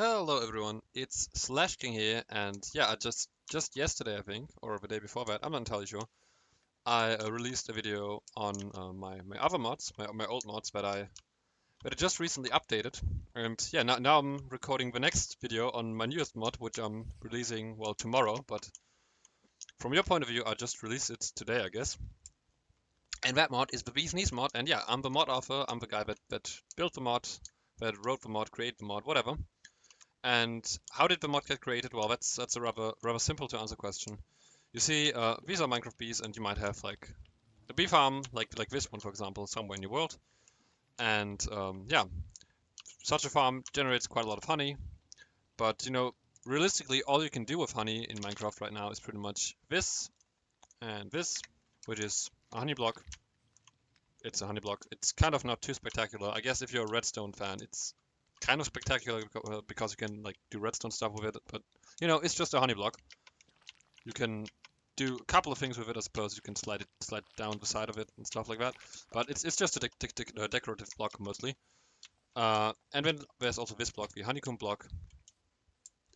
Hello everyone, it's Slash King here, and yeah, I just yesterday I think, or the day before that, I'm not entirely sure. I released a video on my other mods, my old mods that I just recently updated, and yeah, now I'm recording the next video on my newest mod, which I'm releasing well tomorrow. But from your point of view, I just released it today, I guess. And that mod is the Bee's Knees mod, and yeah, I'm the mod author. I'm the guy that built the mod, that wrote the mod, created the mod, whatever. And how did the mod get created? Well, that's a rather simple to answer question. You see, these are Minecraft bees, and you might have like a bee farm, like this one, for example, somewhere in your world. And yeah, such a farm generates quite a lot of honey. But realistically, all you can do with honey in Minecraft right now is pretty much this and this, which is a honey block. It's a honey block. It's kind of not too spectacular. I guess if you're a redstone fan, it's kind of spectacular because you can like do redstone stuff with it, but it's just a honey block. You can do a couple of things with it, I suppose. You can slide down the side of it and stuff like that. But it's just a decorative block mostly. And then there's also this block, the honeycomb block.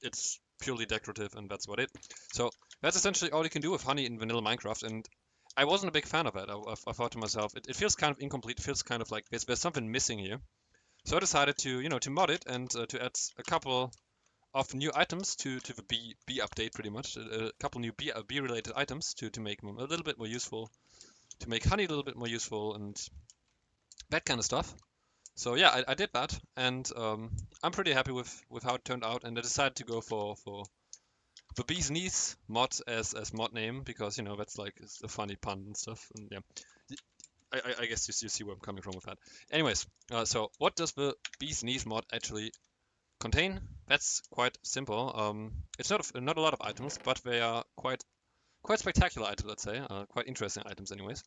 It's purely decorative, and that's about it. So that's essentially all you can do with honey in vanilla Minecraft. And I wasn't a big fan of it. I thought to myself, it feels kind of incomplete. It feels kind of like there's something missing here. So I decided to mod it and to add a couple of new items to the bee update, pretty much. A couple new bee related items to make them a little bit more useful, to make honey a little bit more useful, and that kind of stuff. So yeah, I did that, and I'm pretty happy with how it turned out. And I decided to go for the bee's knees mod as mod name because that's like it's a funny pun and stuff. And yeah, I guess you see where I'm coming from with that. Anyways, so what does the bee's knees mod actually contain? That's quite simple. It's not a lot of items, but they are quite spectacular items, let's say. Quite interesting items, anyways.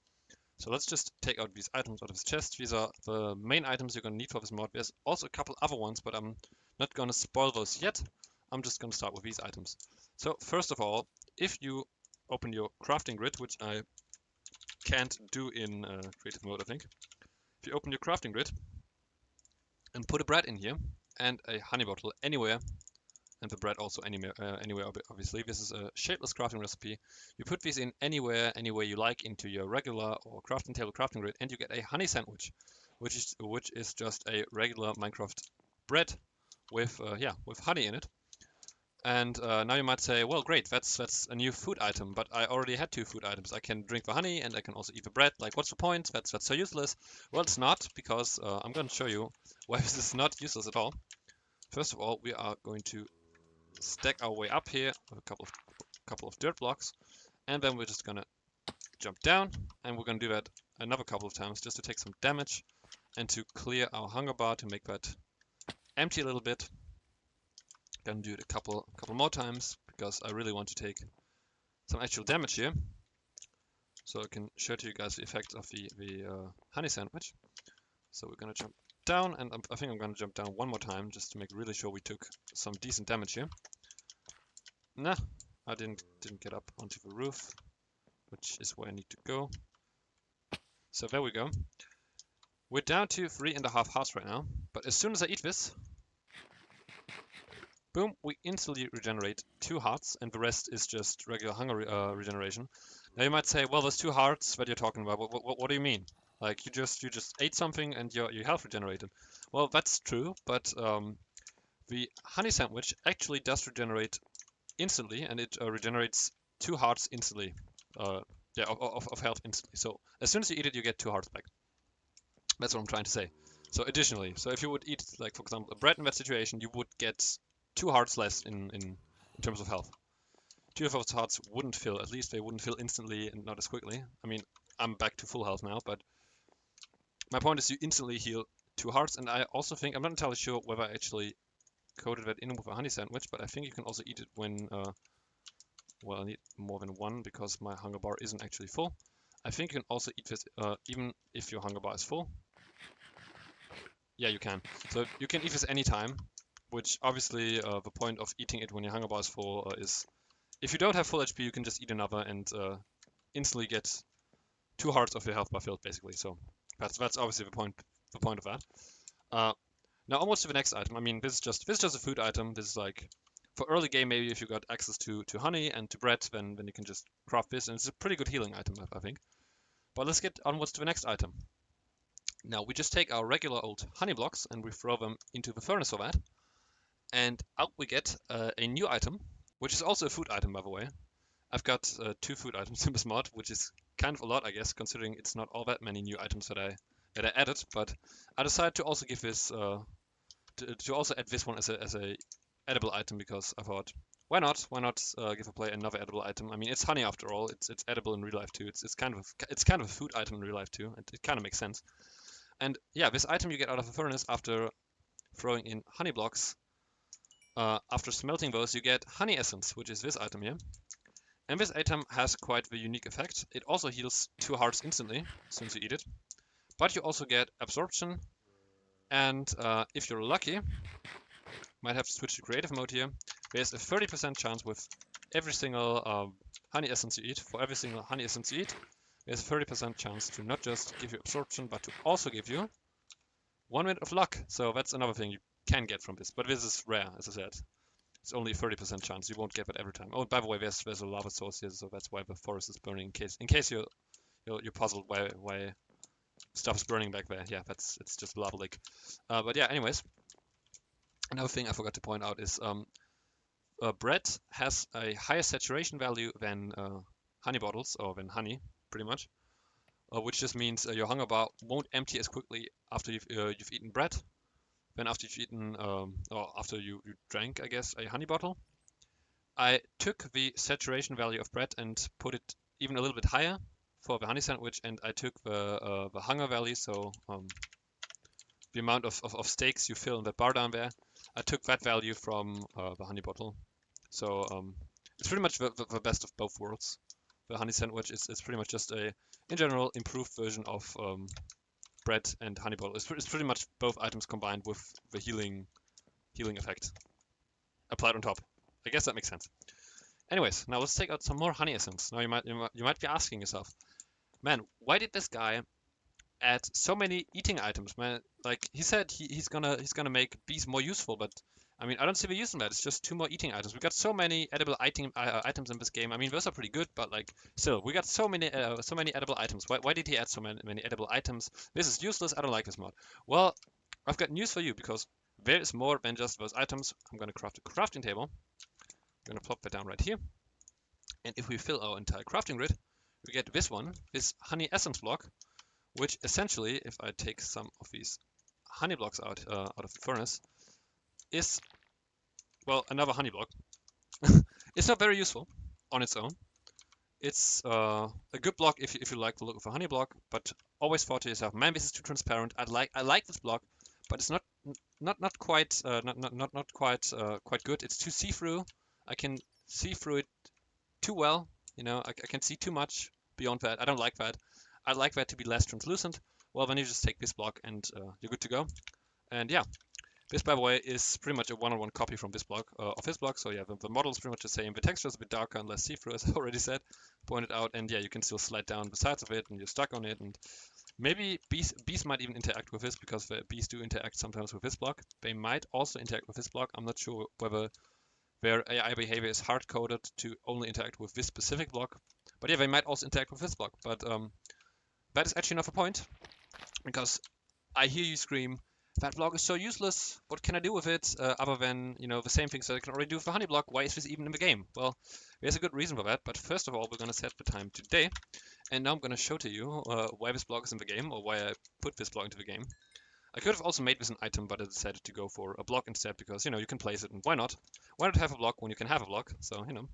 So let's just take out these items out of this chest. These are the main items you're gonna need for this mod. There's also a couple other ones, but I'm not gonna spoil those yet. I'm just gonna start with these items. So first of all, if you open your crafting grid, which I can't do in creative mode, I think. If you open your crafting grid and put a bread in here and a honey bottle anywhere, and the bread also anywhere, obviously. This is a shapeless crafting recipe. You put these in anywhere you like into your regular or crafting table crafting grid, and you get a honey sandwich, which is just a regular Minecraft bread with with honey in it. And now you might say, well, great, that's a new food item, but I already had two food items. I can drink the honey and I can also eat the bread. Like, what's the point? That's so useless. Well, it's not, because I'm going to show you why this is not useless at all. First of all, we are going to stack our way up here with a couple of dirt blocks, and then we're just gonna jump down, and we're gonna do that another couple of times just to take some damage and to clear our hunger bar, to make that empty a little bit. Gonna do it a couple more times because I really want to take some actual damage here, so I can show to you guys the effect of the honey sandwich. So we're gonna jump down, and I think I'm gonna jump down one more time just to make really sure we took some decent damage here. Nah, I didn't get up onto the roof, which is where I need to go. So there we go. We're down to 3.5 hearts right now, but as soon as I eat this, boom, we instantly regenerate 2 hearts, and the rest is just regular hunger regeneration. Now you might say, well, there's 2 hearts that you're talking about. What do you mean? Like you just ate something and your health regenerated. Well, that's true, but the honey sandwich actually does regenerate instantly, and it regenerates 2 hearts instantly. Of health instantly. So as soon as you eat it, you get 2 hearts back. That's what I'm trying to say. So additionally, so if you would eat, like for example, a bread in that situation, you would get 2 hearts less in terms of health. 2 of those hearts wouldn't fill. At least they wouldn't fill instantly and not as quickly. I mean, I'm back to full health now, but my point is you instantly heal 2 hearts, and I also think, I'm not entirely sure whether I actually coated that in with a honey sandwich, but I think you can also eat it when, well, I need more than one because my hunger bar isn't actually full. I think you can also eat this even if your hunger bar is full. Yeah, you can. So you can eat this anytime, which obviously the point of eating it when your hunger bar is full is, if you don't have full HP, you can just eat another and instantly get 2 hearts of your health bar filled, basically. So that's obviously the point of that. Now almost to the next item. I mean, this is just a food item. This is like for early game, maybe if you got access to honey and to bread, then you can just craft this, and it's a pretty good healing item, I think. But let's get onwards to the next item. Now we just take our regular old honey blocks and we throw them into the furnace for that, and out we get a new item, which is also a food item, by the way. I've got 2 food items in this mod, which is kind of a lot, I guess, considering it's not all that many new items that I added. But I decided to also give this to also add this one as a edible item, because I thought, why not? Why not give a player another edible item? I mean, it's honey after all. It's edible in real life too. It's kind of a food item in real life too. It kind of makes sense. And yeah, this item you get out of the furnace after throwing in honey blocks. After smelting those, you get honey essence, which is this item here. And this item has quite the unique effect. It also heals 2 hearts instantly as soon as you eat it. But you also get absorption, and if you're lucky, might have to switch to creative mode here. There's a 30% chance with every single honey essence you eat. For every single honey essence you eat, there's a 30% chance to not just give you absorption, but to also give you 1 minute of luck. So that's another thing you can get from this. But this is rare, as I said. It's only a 30% chance. You won't get that every time. Oh, by the way, there's a lava source here, so that's why the forest is burning. In case you're puzzled why stuff is burning back there. Yeah, it's just lava lake. But yeah, anyways, another thing I forgot to point out is bread has a higher saturation value than honey bottles, or than honey, pretty much. Which just means your hunger bar won't empty as quickly after you've eaten bread than after you've eaten, or after you drank, I guess, a honey bottle. I took the saturation value of bread and put it even a little bit higher for the honey sandwich, and I took the hunger value, so the amount of steaks you fill in that bar down there, I took that value from the honey bottle. So it's pretty much the best of both worlds. The honey sandwich is pretty much just a, in general, improved version of bread and honey bottle. It's pretty much both items combined with the healing effect applied on top. I guess that makes sense. Anyways, now let's take out some more honey essence. Now you might be asking yourself, man, why did this guy add so many eating items, man? Like he said, he's gonna make bees more useful, but I mean, I don't see the use in that. It's just 2 more eating items. We got so many edible items in this game. I mean, those are pretty good, but like, still, we got so many edible items. Why did he add so many edible items? This is useless. I don't like this mod. Well, I've got news for you, because there is more than just those items. I'm gonna craft a crafting table. I'm gonna plop that down right here. And if we fill our entire crafting grid, we get this one, this honey essence block, which essentially, if I take some of these honey blocks out of the furnace, is, well, another honey block. It's not very useful on its own. It's a good block if you like the look of a honey block, but always thought to yourself, man, this is too transparent. I like this block, but it's not quite quite good. It's too see-through. I can see through it too well. You know, I can see too much beyond that. I don't like that. I like that to be less translucent. Well, then you just take this block and you're good to go. And yeah, this, by the way, is pretty much a one-on-one copy from this block, of this block. So yeah, the model is pretty much the same. The texture is a bit darker and less see-through, as I already said, pointed out. And yeah, you can still slide down the sides of it, and you're stuck on it. And maybe bees might even interact with this, because the bees do interact sometimes with this block. They might also interact with this block. I'm not sure whether their AI behavior is hard-coded to only interact with this specific block. But yeah, they might also interact with this block. But that is actually not the point, because I hear you scream, that block is so useless. What can I do with it other than, you know, the same things that I can already do with the honey block? Why is this even in the game? Well, there's a good reason for that. But first of all, we're going to set the time today. And now I'm going to show to you why this block is in the game, or why I put this block into the game. I could have also made this an item, but I decided to go for a block instead, because, you know, you can place it, and why not? Why not have a block when you can have a block? So, you know.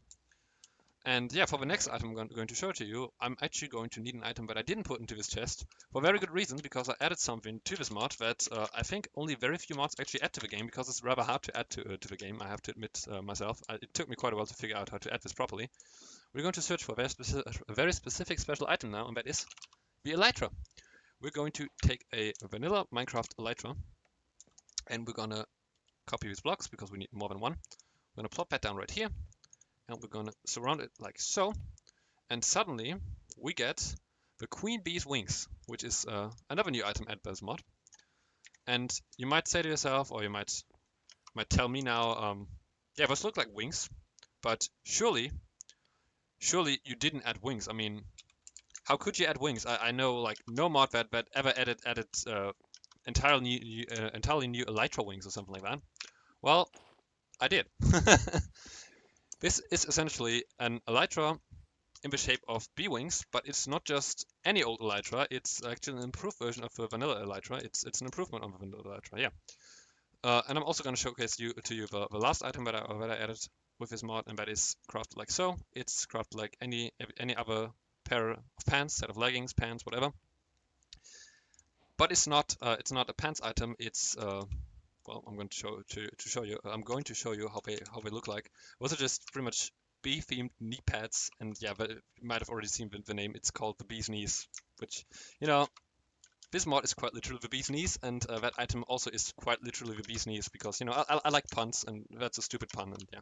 And yeah, for the next item I'm going to show to you, I'm actually going to need an item that I didn't put into this chest, for a very good reason, because I added something to this mod that I think only very few mods actually add to the game, because it's rather hard to add to the game, I have to admit myself. It took me quite a while to figure out how to add this properly. We're going to search for a very specific special item now, and that is the Elytra. We're going to take a vanilla Minecraft Elytra, and we're gonna copy these blocks, because we need more than one. We're gonna plop that down right here, and we're gonna surround it like so, and suddenly we get the Queen Bee's Wings, which is another new item added by this mod. And you might say to yourself, or you might tell me now, yeah, those look like wings, but surely you didn't add wings. I mean, how could you add wings? I know like no mod that ever added entirely new Elytra wings or something like that. Well, I did. This is essentially an Elytra in the shape of bee wings, but it's not just any old Elytra. It's actually an improved version of the vanilla Elytra. It's an improvement on the vanilla Elytra. Yeah. And I'm also going to showcase to you the last item that I added with this mod, and that is crafted like so. It's crafted like any other pair of pants, set of leggings, pants, whatever. But it's not a pants item. It's well, I'm going to show you. I'm going to show you how they look like. Those are just pretty much bee themed knee pads, and yeah, you might have already seen the name. It's called the bee's knees, which, you know, this mod is quite literally the bee's knees, and that item also is quite literally the bee's knees because, you know, I like puns, and that's a stupid pun, and yeah,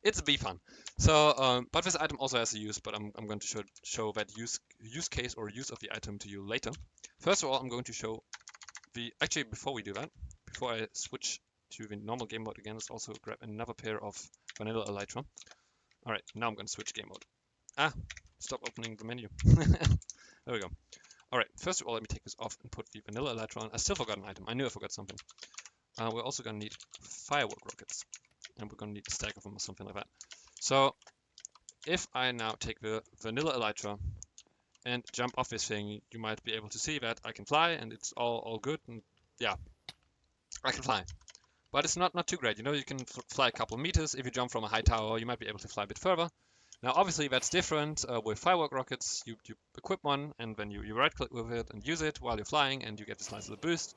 it's a bee fun. So, but this item also has a use, but I'm going to show that use case or use of the item to you later. First of all, I'm going to show actually, before we do that, before I switch to the normal game mode again, let's also grab another pair of vanilla Elytra. All right, now I'm going to switch game mode. Stop opening the menu. There we go. All right, first of all, let me take this off and put the vanilla Elytra on. I still forgot an item. I knew I forgot something. We're also going to need firework rockets, and we're going to need a stack of them or something like that. So if I now take the vanilla Elytra and jump off this thing, you might be able to see that I can fly, and it's all good, and yeah, I can fly. But it's not too great. You know, you can fly a couple of meters. If you jump from a high tower, you might be able to fly a bit further. Now, obviously, that's different with firework rockets. You equip one, and then you right-click with it and use it while you're flying, and you get this nice little boost.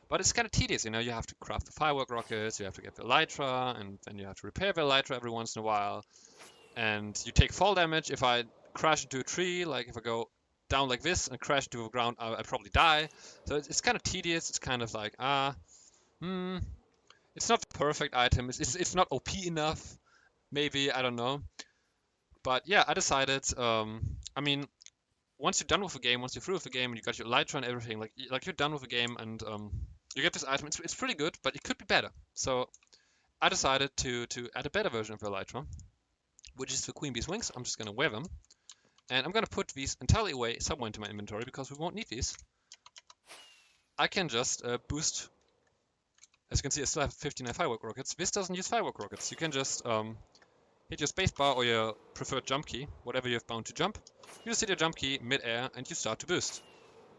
But it's kind of tedious, you know. You have to craft the firework rockets, you have to get the Elytra, and then you have to repair the Elytra every once in a while. And you take fall damage. If I crash into a tree, like if I go down like this and crash into the ground, I'd probably die. So it's kind of tedious. It's kind of like, it's not the perfect item. It's not OP enough. Maybe, I don't know. But yeah, I decided, I mean, once you're done with the game, once you're through with the game and you got your Elytra and everything, like you're done with the game and you get this item, it's pretty good, but it could be better. So I decided to add a better version of the Elytra, which is the Queen Bee's wings. I'm just going to wear them. And I'm going to put these entirely away somewhere into my inventory because we won't need these. I can just boost. As you can see, I still have 59 firework rockets. This doesn't use firework rockets. You can just hit your spacebar or your preferred jump key, whatever you have bound to jump. You just hit your jump key mid-air and you start to boost.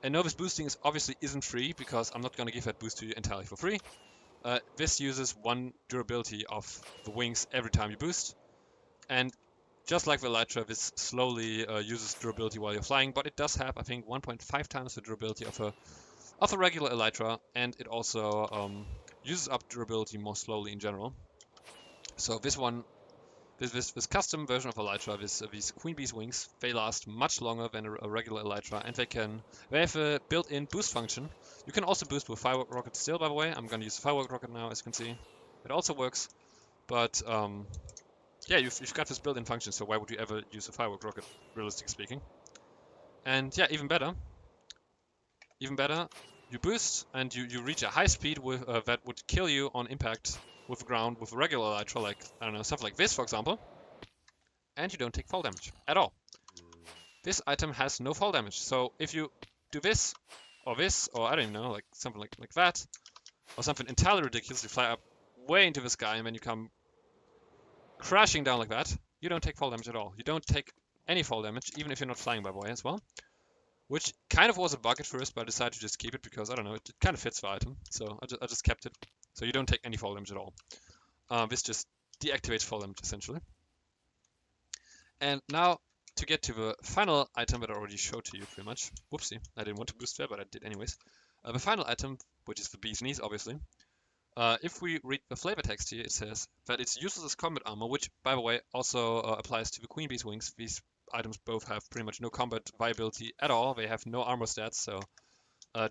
And no, this boosting obviously isn't free because I'm not going to give that boost to you entirely for free. This uses 1 durability of the wings every time you boost. And just like the Elytra, this slowly uses durability while you're flying, but it does have, I think, 1.5 times the durability of a regular Elytra, and it also uses up durability more slowly in general. So this one, this custom version of Elytra, these Queen Bee's wings, they last much longer than a regular Elytra, and they have a built-in boost function. You can also boost with Firework Rocket still, by the way. I'm going to use the Firework Rocket now, as you can see. It also works, but yeah, you've got this built-in function, so why would you ever use a Firework Rocket, realistically speaking? And yeah, even better, you boost and you reach a high speed with that would kill you on impact with the ground with a regular Elytra, like, I don't know, stuff like this, for example. And you don't take fall damage at all. This item has no fall damage, so if you do this, or I don't even know, like something like that, or something entirely ridiculous, you fly up way into the sky and then you come crashing down like that, you don't take fall damage at all. You don't take any fall damage, even if you're not flying, by the way, as well. Which kind of was a bug at first, but I decided to just keep it because, I don't know, it kind of fits the item. So I just kept it. So you don't take any fall damage at all. This just deactivates fall damage, essentially. And now, to get to the final item that I already showed to you, pretty much. Whoopsie, I didn't want to boost there, but I did anyways. The final item, which is the bee's knees, obviously. If we read the flavor text here, it says that it's useless as combat armor, which, by the way, also applies to the Queen Bee's wings. These items both have pretty much no combat viability at all. They have no armor stats, so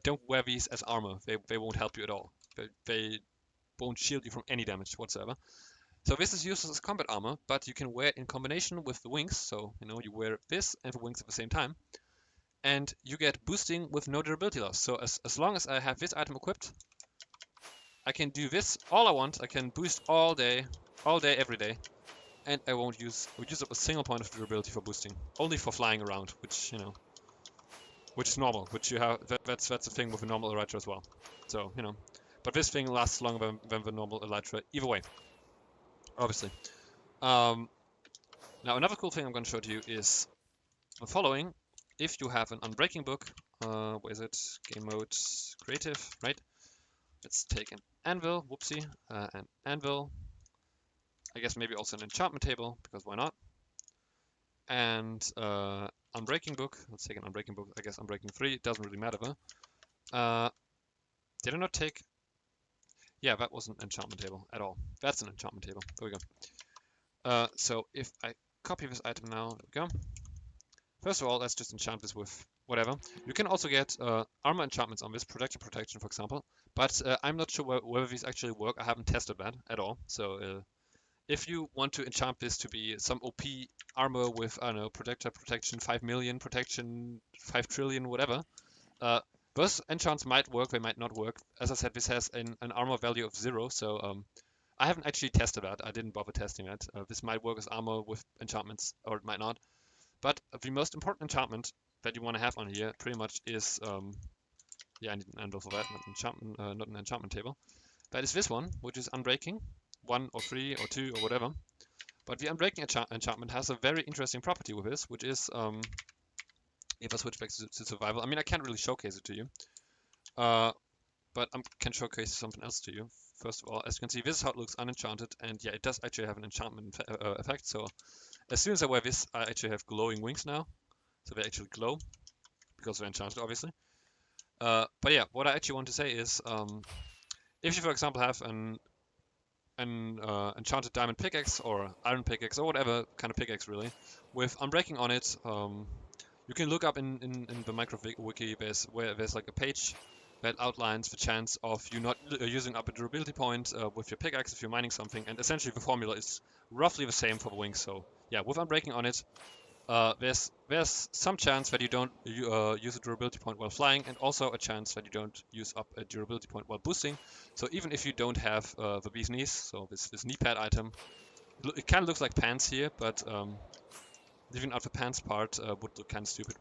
don't wear these as armor. They won't help you at all. They won't shield you from any damage whatsoever. So this is useless as combat armor, but you can wear it in combination with the wings. So, you know, you wear this and the wings at the same time. And you get boosting with no durability loss. So as long as I have this item equipped, I can do this all I want. I can boost all day, every day, and I won't use up a single point of durability for boosting, only for flying around, which which is normal, which you have. That's a thing with a normal Elytra as well. So but this thing lasts longer than the normal Elytra either way, obviously. Now another cool thing I'm going to show to you is the following. If you have an unbreaking book, where is it? Game mode, creative, right? Let's take an anvil, whoopsie, an anvil. I guess maybe also an enchantment table, because why not? And unbreaking book. Let's take an unbreaking book. I guess unbreaking 3. It doesn't really matter though. Did I not take? Yeah, that wasn't an enchantment table at all. That's an enchantment table. There we go. So if I copy this item now, there we go. First of all, let's just enchant this with whatever. You can also get armor enchantments on this, projector protection, for example. But I'm not sure whether these actually work. I haven't tested that at all. So if you want to enchant this to be some OP armor with, I don't know, projector protection, 5 million protection, 5 trillion, whatever, those enchants might work, they might not work. As I said, this has an armor value of 0, so I haven't actually tested that. I didn't bother testing that. This might work as armor with enchantments, or it might not. But the most important enchantment that you want to have on here pretty much is, yeah, I need an anvil for that, not an enchantment table. That is this one, which is Unbreaking, 1 or 3 or 2 or whatever. But the Unbreaking enchantment has a very interesting property with this, which is, if I switch back to survival, I mean, I can't really showcase it to you, but I can showcase something else to you. First of all, as you can see, this is how it looks unenchanted, and yeah, it does actually have an enchantment effect. So as soon as I wear this, I actually have glowing wings now, so they actually glow because they're enchanted, obviously. But yeah, what I actually want to say is, if you, for example, have an enchanted diamond pickaxe or iron pickaxe or whatever kind of pickaxe really, with Unbreaking on it, you can look up in the Minecraft wiki, there's like a page that outlines the chance of you not using up a durability point with your pickaxe if you're mining something, and essentially the formula is roughly the same for the wings. So yeah, with Unbreaking on it, there's some chance that you don't use a durability point while flying, and also a chance that you don't use up a durability point while boosting. So even if you don't have the bee's knees, so this knee pad item, it kind of looks like pants here, but leaving out the pants part would look kind of stupid.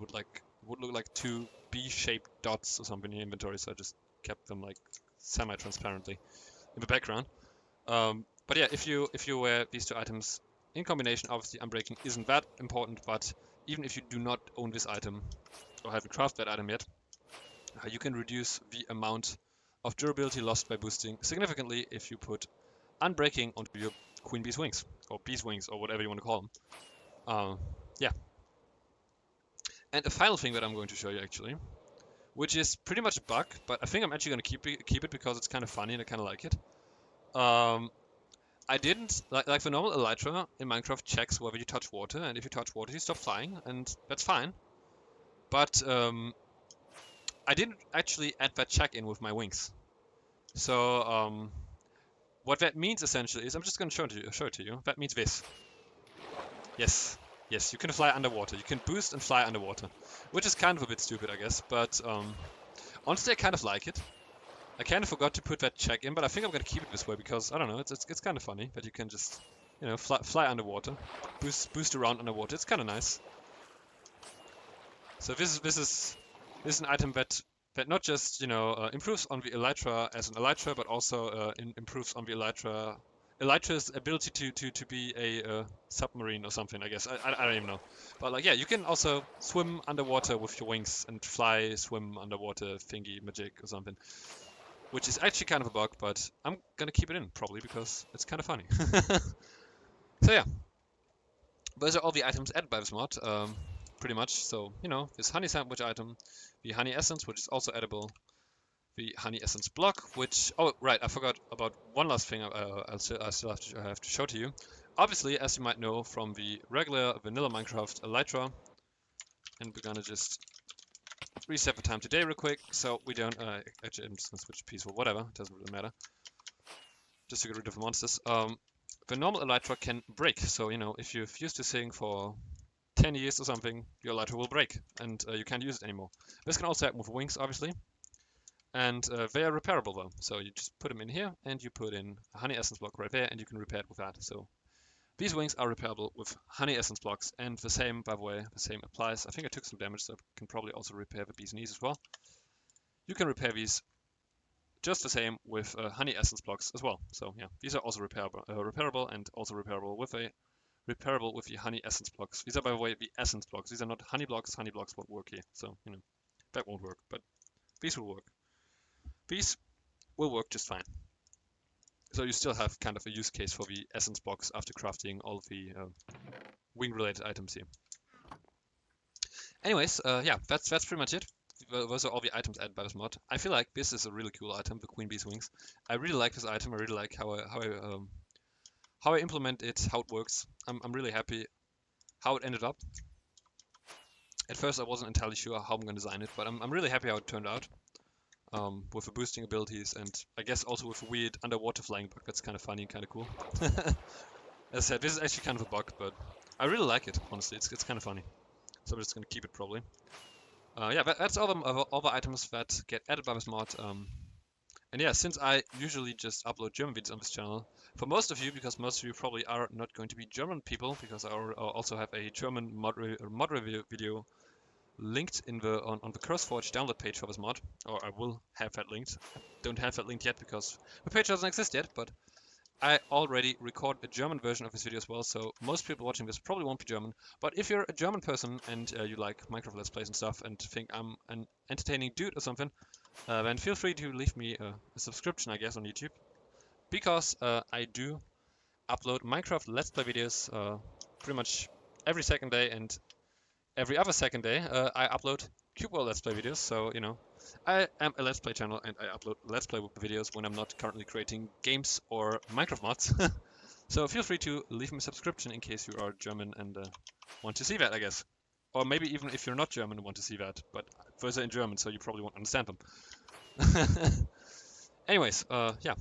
Would look like 2 B-shaped dots or something in your inventory. So I just kept them like semi-transparently in the background. But yeah, if you wear these 2 items in combination, obviously Unbreaking isn't that important. But even if you do not own this item or haven't crafted that item yet, you can reduce the amount of durability lost by boosting significantly if you put Unbreaking onto your Queen Bee's wings, or Bee's wings, or whatever you want to call them. Yeah. And a final thing that I'm going to show you actually, which is pretty much a bug, but I think I'm actually going to keep it because it's kind of funny and I kind of like it. I didn't, like the normal Elytra in Minecraft checks whether you touch water, and if you touch water you stop flying, and that's fine. But I didn't actually add that check in with my wings. So what that means essentially is, I'm just going to show it to you. That means this. Yes, you can fly underwater. You can boost and fly underwater, which is kind of a bit stupid, I guess. But honestly, I kind of like it. I kind of forgot to put that check in, but I think I'm gonna keep it this way because I don't know. It's kind of funny that you can just fly underwater, boost around underwater. It's kind of nice. So this is an item that not just improves on the Elytra as an Elytra, but also improves on the Elytra's ability to be a submarine or something, I guess. I don't even know. But like, yeah, you can also swim underwater with your wings and fly, swim underwater thingy magic or something. Which is actually kind of a bug, but I'm gonna keep it in probably because it's kind of funny. So yeah, those are all the items added by this mod, pretty much. So this honey sandwich item, the honey essence, which is also edible, the honey essence block, which right, I forgot about one last thing. I still have to show to you. Obviously, as you might know from the regular vanilla Minecraft Elytra, and we're gonna just reset the time today real quick, so we don't actually I'm just gonna switch to peaceful, whatever, it doesn't really matter, just to get rid of the monsters. The normal Elytra can break, so if you've used this thing for 10 years or something, your Elytra will break and you can't use it anymore. This can also happen with wings, obviously. And they are repairable though. So you just put them in here and you put in a honey essence block right there and you can repair it with that. So these wings are repairable with honey essence blocks, and the same, by the way, the same applies. I think I took some damage, so I can probably also repair the bee's knees as well. You can repair these just the same with honey essence blocks as well. So yeah, these are also repairable and also repairable with the honey essence blocks. These are, by the way, the essence blocks. These are not honey blocks. Honey blocks won't work here, so that won't work. But these will work. These will work just fine. So you still have kind of a use case for the essence blocks after crafting all of the wing-related items here. Anyways, yeah, that's pretty much it. Those are all the items added by this mod. I feel like this is a really cool item, the Queen Bee's wings. I really like this item. I really like how I implement it, how it works. I'm really happy how it ended up. At first, I wasn't entirely sure how I'm going to design it, but I'm really happy how it turned out. With the boosting abilities, and I guess also with a weird underwater flying bug. That's kind of funny and kind of cool. As I said, this is actually kind of a bug, but I really like it, honestly. It's kind of funny. So I'm just going to keep it probably. Yeah, that's all the items that get added by this mod. And yeah, since I usually just upload German videos on this channel, for most of you, because most of you probably are not going to be German people, because I also have a German mod review video linked in on the CurseForge download page for this mod, or I will have that linked. I don't have that linked yet because the page doesn't exist yet, but I already record a German version of this video as well, so most people watching this probably won't be German. But if you're a German person and you like Minecraft Let's Plays and stuff and think I'm an entertaining dude or something, then feel free to leave me a subscription, I guess, on YouTube. Because I do upload Minecraft Let's Play videos pretty much every second day, and every other second day I upload Cube World Let's Play videos, so I am a Let's Play channel and I upload Let's Play videos when I'm not currently creating games or Minecraft mods. So feel free to leave me a subscription in case you are German and want to see that, I guess. Or maybe even if you're not German and want to see that, but those are in German, so you probably won't understand them. Anyways, yeah,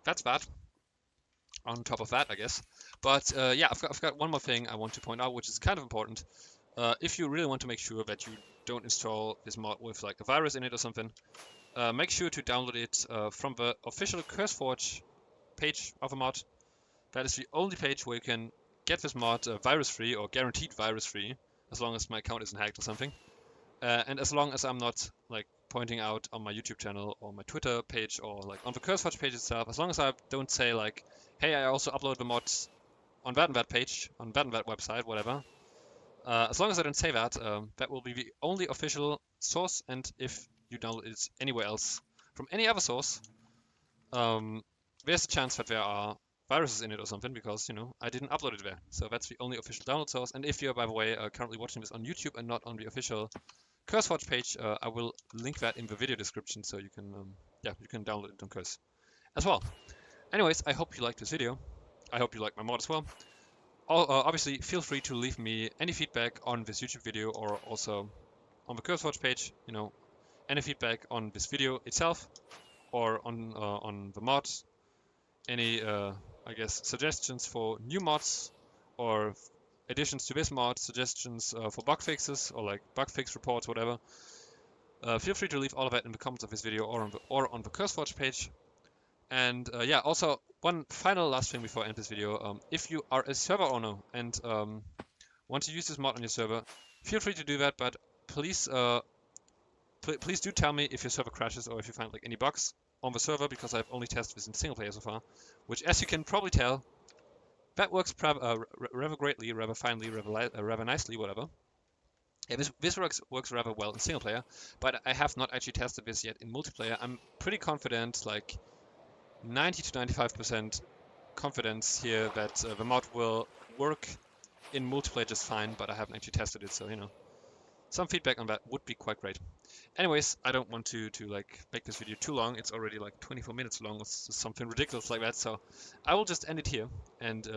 that's that. On top of that, I guess. But yeah, I've got one more thing I want to point out, which is kind of important. If you really want to make sure that you don't install this mod with like a virus in it or something, make sure to download it from the official CurseForge page of a mod. That is the only page where you can get this mod virus-free or guaranteed virus-free, as long as my account isn't hacked or something. And as long as I'm not like pointing out on my YouTube channel or my Twitter page or like on the CurseForge page itself, as long as I don't say like, hey, I also upload the mods on that and that page, on that and that website, whatever. As long as I don't say that, that will be the only official source, and if you download it anywhere else from any other source, there's a chance that there are viruses in it or something, because, I didn't upload it there. So that's the only official download source, and if you're, by the way, currently watching this on YouTube and not on the official CurseForge page, I will link that in the video description, so you can, you can download it on Curse as well. Anyways, I hope you liked this video. I hope you like my mod as well. Obviously, feel free to leave me any feedback on this YouTube video or also on the CurseForge page. Any feedback on this video itself or on the mods. Any, I guess, suggestions for new mods or additions to this mod, suggestions for bug fixes or like bug fix reports, whatever. Feel free to leave all of that in the comments of this video or on the CurseForge page. And yeah, also one final last thing before I end this video. If you are a server owner and want to use this mod on your server, feel free to do that, but please please do tell me if your server crashes or if you find like any bugs on the server, because I've only tested this in single player so far, which, as you can probably tell, that works rather greatly, rather finely, rather nicely, whatever. Yeah, this works rather well in single player, but I have not actually tested this yet in multiplayer. I'm pretty confident, like 90 to 95% confidence here that the mod will work in multiplayer just fine, but I haven't actually tested it, so some feedback on that would be quite great. Anyways, I don't want to like make this video too long. It's already like 24 minutes long or something ridiculous like that, so I will just end it here and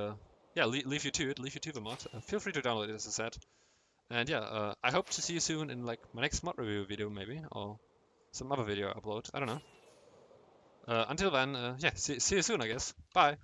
yeah, leave you to it, leave you to the mod. Feel free to download it, as I said. And yeah, I hope to see you soon in like my next mod review video maybe, or some other video I upload. I don't know. Until then, yeah, see you soon, I guess. Bye.